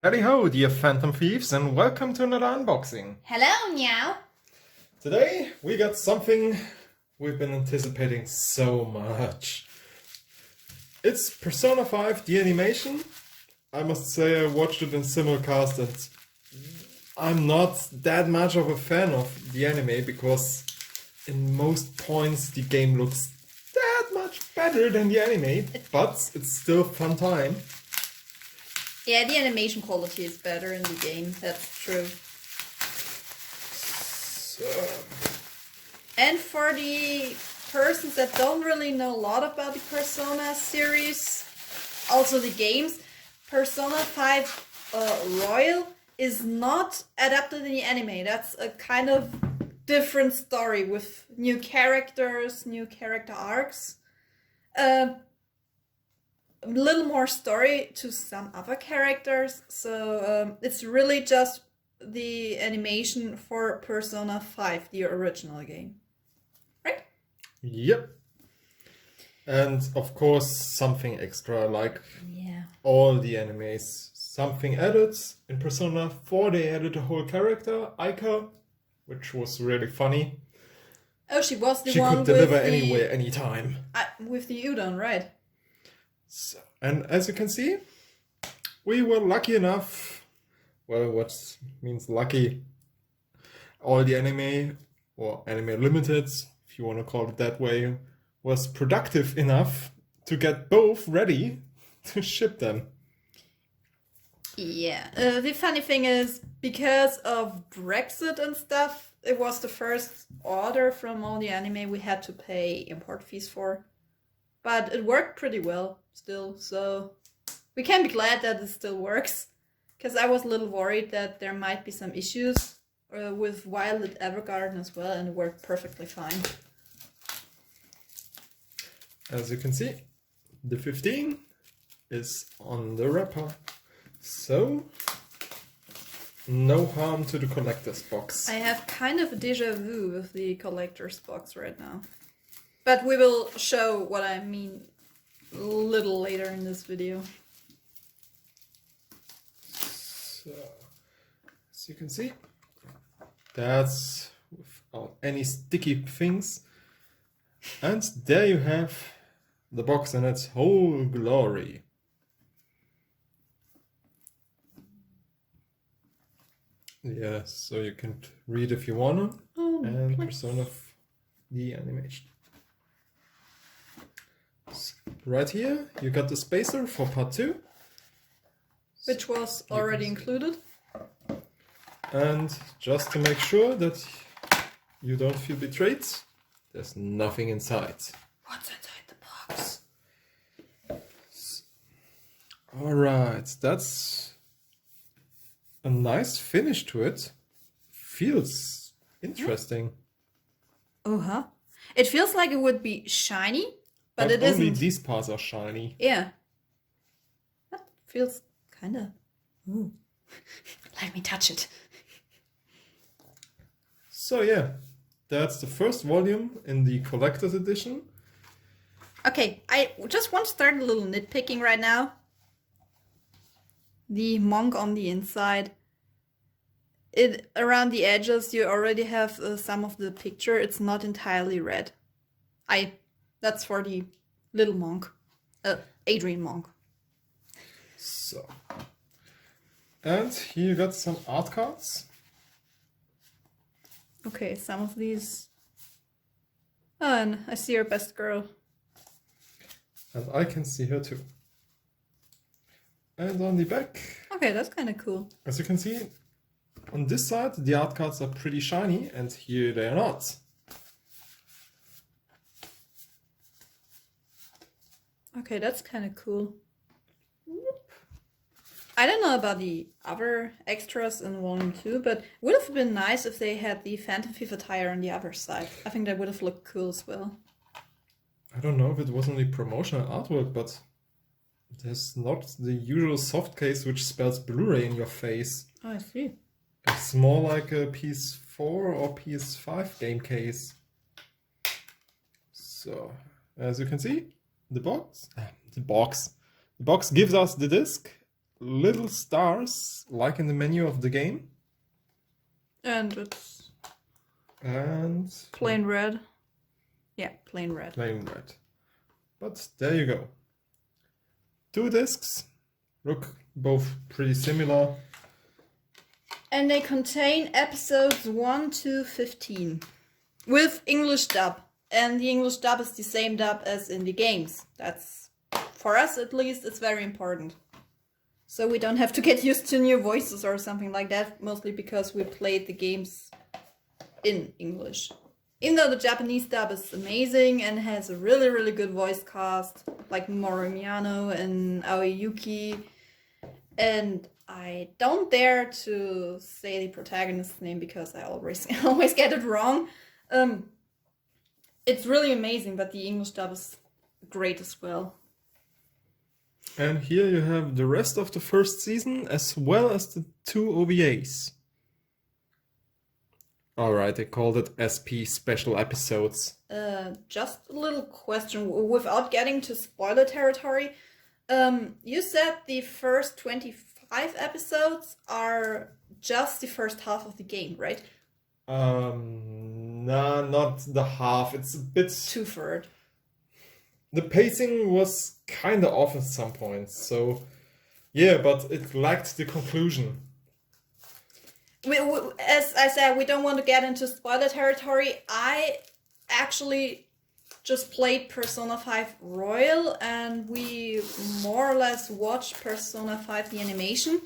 Howdy ho, dear Phantom Thieves, and welcome to another unboxing. Hello, meow. Today we got something we've been anticipating so much. It's Persona 5, the animation. I must say I watched it in simulcast and I'm not that much of a fan of the anime because in most points the game looks that much better than the anime, but it's still a fun time. Yeah, the animation quality is better in the game, that's true. And for the persons that don't really know a lot about the Persona series, also the games, Persona 5 Royal is not adapted in the anime. That's a kind of different story with new characters, new character arcs. A little more story to some other characters, so it's really just the animation for Persona 5, the original game. Right? Yep. And of course something extra, like Yeah. all the animes. Something added. In Persona 4 they added a whole character, Aika, which was really funny. Oh, she was the She one could deliver with anywhere, anytime. with the udon, right? So, and as you can see, we were lucky enough, well, what means lucky, all the anime, or anime limited, if you want to call it that way, was productive enough to get both ready to ship them. Yeah. The funny thing is, because of Brexit and stuff, it was the first order from all the anime we had to pay import fees for. But it worked pretty well still, so we can be glad that it still works. Because I was a little worried that there might be some issues with Violet Evergarden as well, and it worked perfectly fine. As you can see, the 15 is on the wrapper. So, no harm to the collector's box. I have kind of a deja vu with the collector's box right now. But we will show what I mean a little later in this video. So, as you can see, that's without any sticky things. And there you have the box in its whole glory. Yeah, so you can read if you wanna, and Persona the animation. So, right here, you got the spacer for part 2. Which was already included. And just to make sure that you don't feel betrayed, there's nothing inside. What's inside the box? Alright, that's a nice finish to it. Feels interesting. Uh-huh. It feels like it would be shiny, but it only isn't. these parts are shiny. Yeah. That feels kind of... Ooh. Let me touch it. So yeah, that's the first volume in the collector's edition. Okay, I just want to start a little nitpicking right now. The monk on the inside. Around the edges you already have some of the picture. It's not entirely red. That's for the little monk. Adrian monk. So. And here you got some art cards. Okay, some of these. Oh, and I see your best girl. And I can see her too. And on the back, Okay, that's kind of cool. as you can see, on this side the art cards are pretty shiny, and here they are not. Okay, that's kind of cool. I don't know about the other extras in Volume 2, but it would have been nice if they had the Phantom Thief attire on the other side. I think that would have looked cool as well. I don't know if it was only promotional artwork, but there's not the usual soft case which spells Blu Ray in your face. Oh, I see. It's more like a PS4 or PS5 game case. So, as you can see, the box gives us the disc, little stars, like in the menu of the game. And it's And plain red. Yeah, plain red. plain red. But there you go. 2 discs. Look both pretty similar. And they contain episodes 1 to 15 with English dub. And the English dub is the same dub as in the games. That's, for us at least, it's very important. So we don't have to get used to new voices or something like that, mostly because we played the games in English. Even though the Japanese dub is amazing and has a really, really good voice cast, like Mamoru Miyano and Aoi Yuki. And I don't dare to say the protagonist's name because I always get it wrong. It's really amazing, but the English dub is great as well. And here you have the rest of the first season as well as the 2 OVAs. Alright, they called it SP special episodes. Just a little question without getting to spoiler territory. You said the first 25 episodes are just the first half of the game, right? Nah, not the half. It's a bit... 2/3. The pacing was kind of off at some points, so... Yeah, but it lacked the conclusion. As I said, we don't want to get into spoiler territory. I actually just played Persona 5 Royal, and we more or less watched Persona 5 the animation.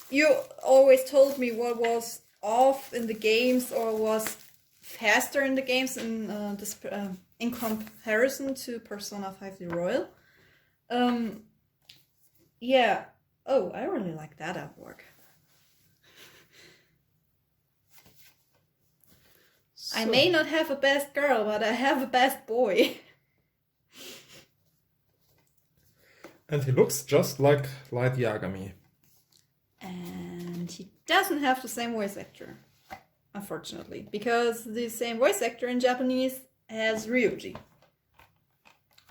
You always told me what was off in the games or was faster in the games in comparison to Persona 5 the Royal. Yeah. Oh, I really like that artwork. I may not have a best girl, but I have a best boy. And he looks just like Light Yagami. And he doesn't have the same voice actor, unfortunately, because the same voice actor in Japanese has Ryuji.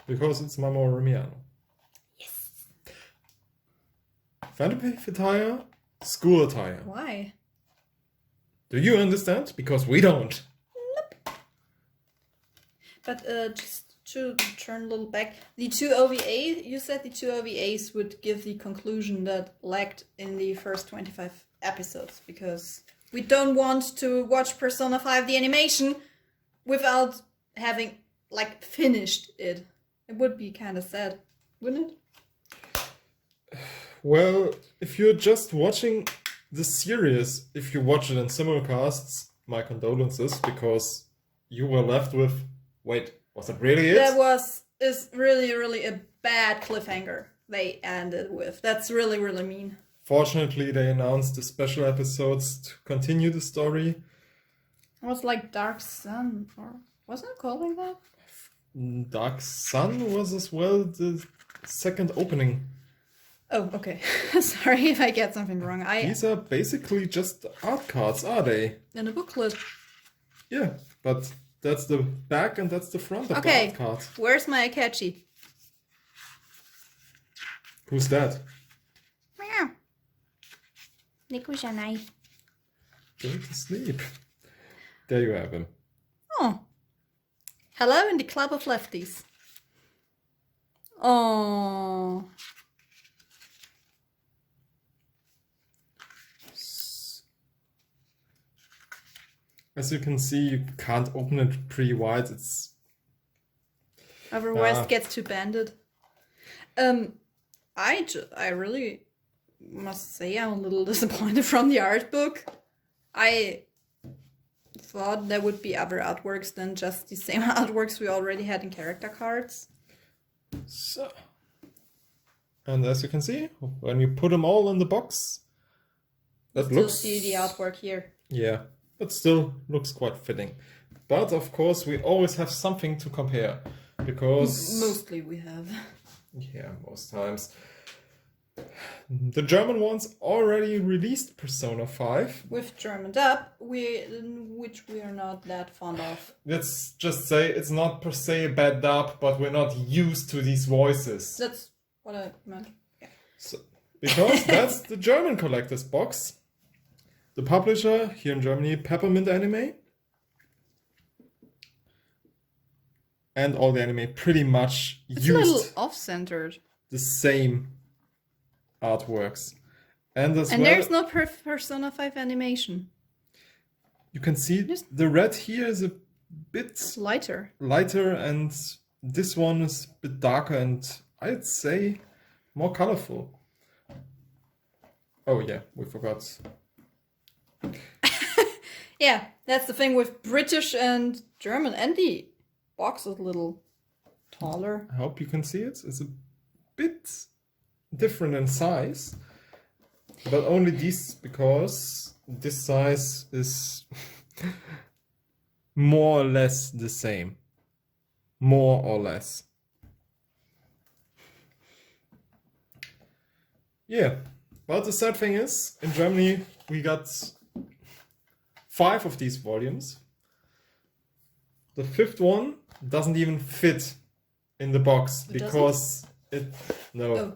Because it's Mamoru Miyano. Yes. Phantom Thief attire, school attire. Why? Do you understand? Because we don't. But just to turn a little back, the 2 OVAs, you said the 2 OVAs would give the conclusion that lacked in the first 25 episodes, because we don't want to watch Persona 5 the animation without having, like, finished it. It would be kind of sad, wouldn't it? Well, if you're just watching the series, if you watch it in simulcasts, my condolences, because you were left with... Wait, was it really it? That is really, really a bad cliffhanger they ended with. That's really, really mean. Fortunately, they announced the special episodes to continue the story. It was like Dark Sun, or wasn't it called like that? Dark Sun was as well the second opening. Oh, okay. Sorry if I get something wrong. These are basically just art cards, are they? In a booklet. Yeah, but that's the back and that's the front of the art card. Where's my Akechi? Who's that? Meow. Niku-janai. Going to sleep. There you have him. Oh. Hello in the club of lefties. Oh. As you can see, you can't open it pretty wide. It's otherwise it gets too banded. I really must say I'm a little disappointed from the art book. I thought there would be other artworks than just the same artworks we already had in character cards. So, and as you can see, when you put them all in the box, that Still looks... see the artwork here. Yeah, but still looks quite fitting. But of course, we always have something to compare, because... Mostly we have. Yeah, most times. The German ones already released Persona 5. With German dub, which we are not that fond of. Let's just say it's not per se a bad dub, but we're not used to these voices. That's what I meant. Yeah. So, Because that's the German collector's box. The publisher here in Germany, Peppermint Anime. And all the anime pretty much It's a little used off-centered. the same artworks. And as And well, there's no Persona 5 animation. you can see the red here is a bit Lighter. lighter, and this one is a bit darker and I'd say more colorful. Oh yeah, we forgot. Yeah, that's the thing with British and German. And the box is a little taller. I hope you can see it. It's a bit different in size, but only this because this size is more or less the same. More or less. Yeah, but the sad thing is, in Germany we got 5 of these volumes. The 5th one doesn't even fit in the box because no. Oh.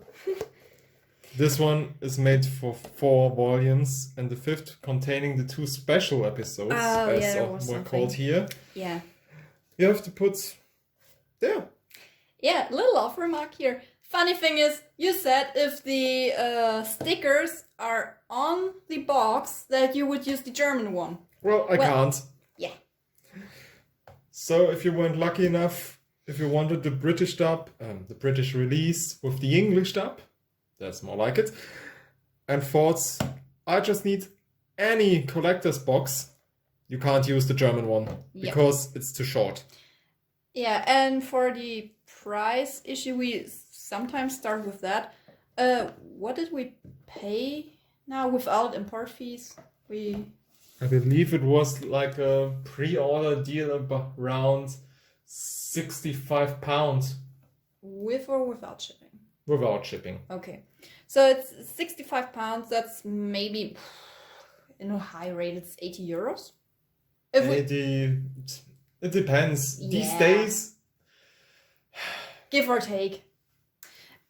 This one is made for 4 volumes, and the 5th containing the 2 special episodes, there was we're something. called here. Yeah. You have to put there. Yeah, little off remark here. Funny thing is, you said if the stickers are on the box that you would use the German one. Well, I can't. Yeah. So if you weren't lucky enough, if you wanted the British dub, the British release with the English dub, that's more like it, and thought, I just need any collector's box, you can't use the German one because it's too short. Yeah, and for the price issue, we sometimes start with that. What did we pay now without import fees? I believe it was like a pre-order deal around £65 With or without shipping? without shipping. Okay. So it's £65. That's maybe, in a high rate, it's €80. It depends. These Yeah. days, Give or take.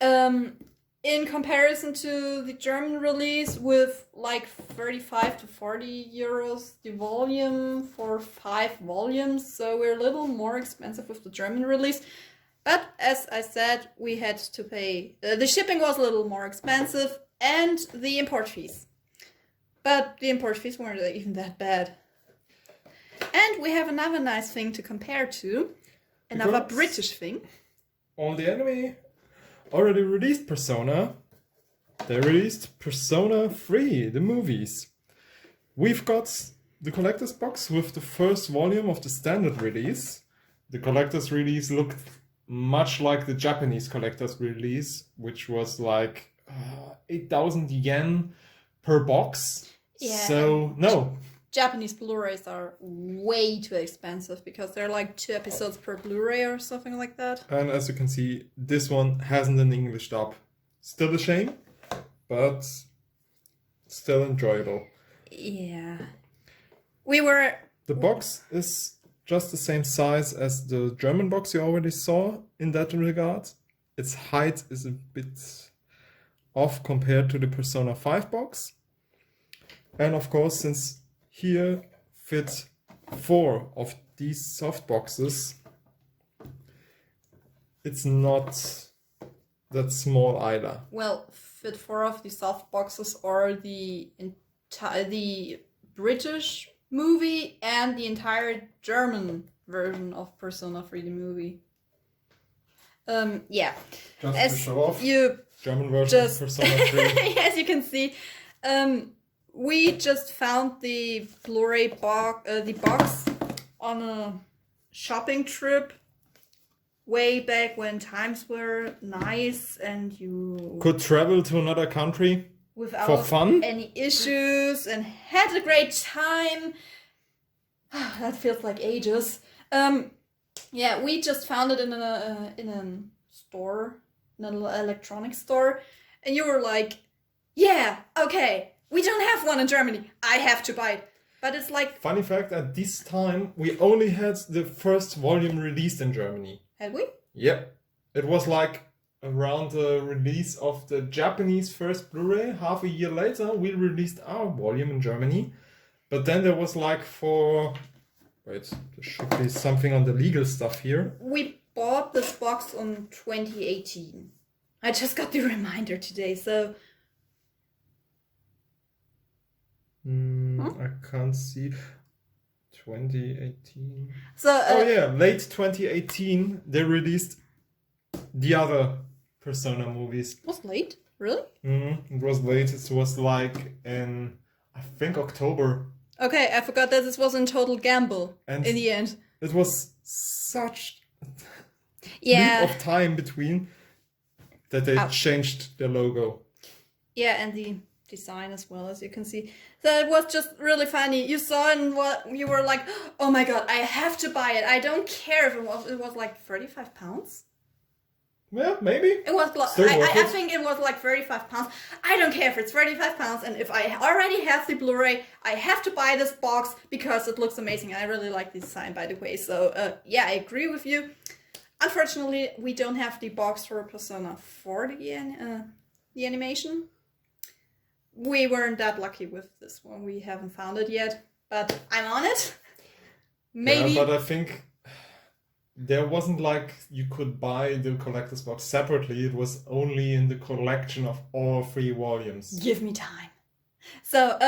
In comparison to the German release with like 35 to 40 euros the volume for 5 volumes, so we're a little more expensive with the German release. But as I said, we had to pay, the shipping was a little more expensive and the import fees. But the import fees weren't even that bad. And we have another nice thing to compare to, another Because- British thing. on the anime already released Persona, they released Persona 3, the movies. We've got the collector's box with the first volume of the standard release. The collector's release looked much like the Japanese collector's release, which was like 8,000 yen per box. Yeah. So, no. Japanese Blu-rays are way too expensive because they're like 2 episodes per Blu-ray or something like that. And as you can see, this one hasn't an English dub. Still a shame, but still enjoyable. Yeah. We were... The box is just the same size as the German box you already saw in that regard. Its height is a bit off compared to the Persona 5 box. And of course, since here fit 4 of these soft boxes, it's not that small either. Well, fit 4 of the soft boxes or the British movie and the entire German version of Persona 3 the movie. Yeah. Just As to show off, you German version of Persona 3. as you can see, we just found the Blu Ray box, the box on a shopping trip way back when times were nice and you Could travel to another country without for fun. any issues and had a great time. That feels like ages. Yeah, we just found it in a store, in an electronics store, and you were like, "Yeah, okay, we don't have one in Germany. I have to buy it." But it's like, Funny fact, at this time, we only had the first volume released in Germany. had we? Yep. It was like around the release of the Japanese first Blu-ray. Half a year later, we released our volume in Germany. But then there was like wait, there should be something on the legal stuff here. We bought this box on 2018. I just got the reminder today, so... I can't see. 2018. So, late 2018, they released the other Persona movies. It was late? Really? It was late. It was like in, I think, October. Okay, I forgot that this was a total gamble And in the end. it was such Yeah. leap of time between that they changed the logo. Yeah, and the design as well, as you can see. So it was just really funny. You saw it and what you were like, oh my god, I have to buy it. I don't care if it was like 35 pounds. Yeah, maybe. It was like, I think it was like 35 pounds. I don't care if it's 35 pounds, and if I already have the Blu-ray, I have to buy this box because it looks amazing. I really like the design, by the way. So yeah, I agree with you. Unfortunately, we don't have the box for Persona 4, the animation. We weren't that lucky with this one. We haven't found it yet, but I'm on it. Maybe. Yeah, but I think there wasn't like you could buy the collector's box separately. It was only in the collection of all 3 volumes. Give me time. So,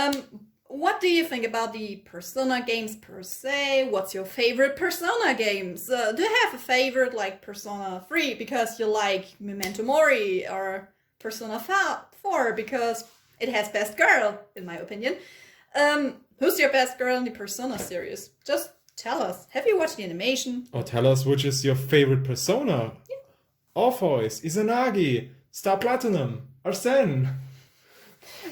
what do you think about the Persona games per se? What's your favorite Persona games? Do you have a favorite like Persona 3 because you like Memento Mori, or Persona 4 because it has best girl, in my opinion? Who's your best girl in the Persona series? Just tell us. Have you watched the animation? Or tell us which is your favorite Persona. Yeah. Orpheus, Izanagi, Star Platinum, Arsene.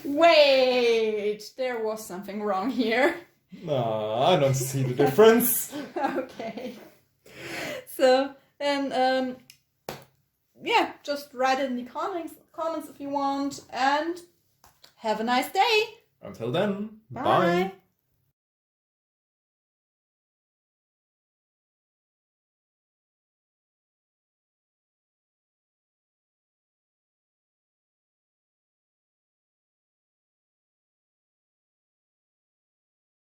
Wait, there was something wrong here. Nah, I don't see the difference. Okay. So, and yeah, just write it in the comments if you want, and have a nice day. Until then, Bye. bye.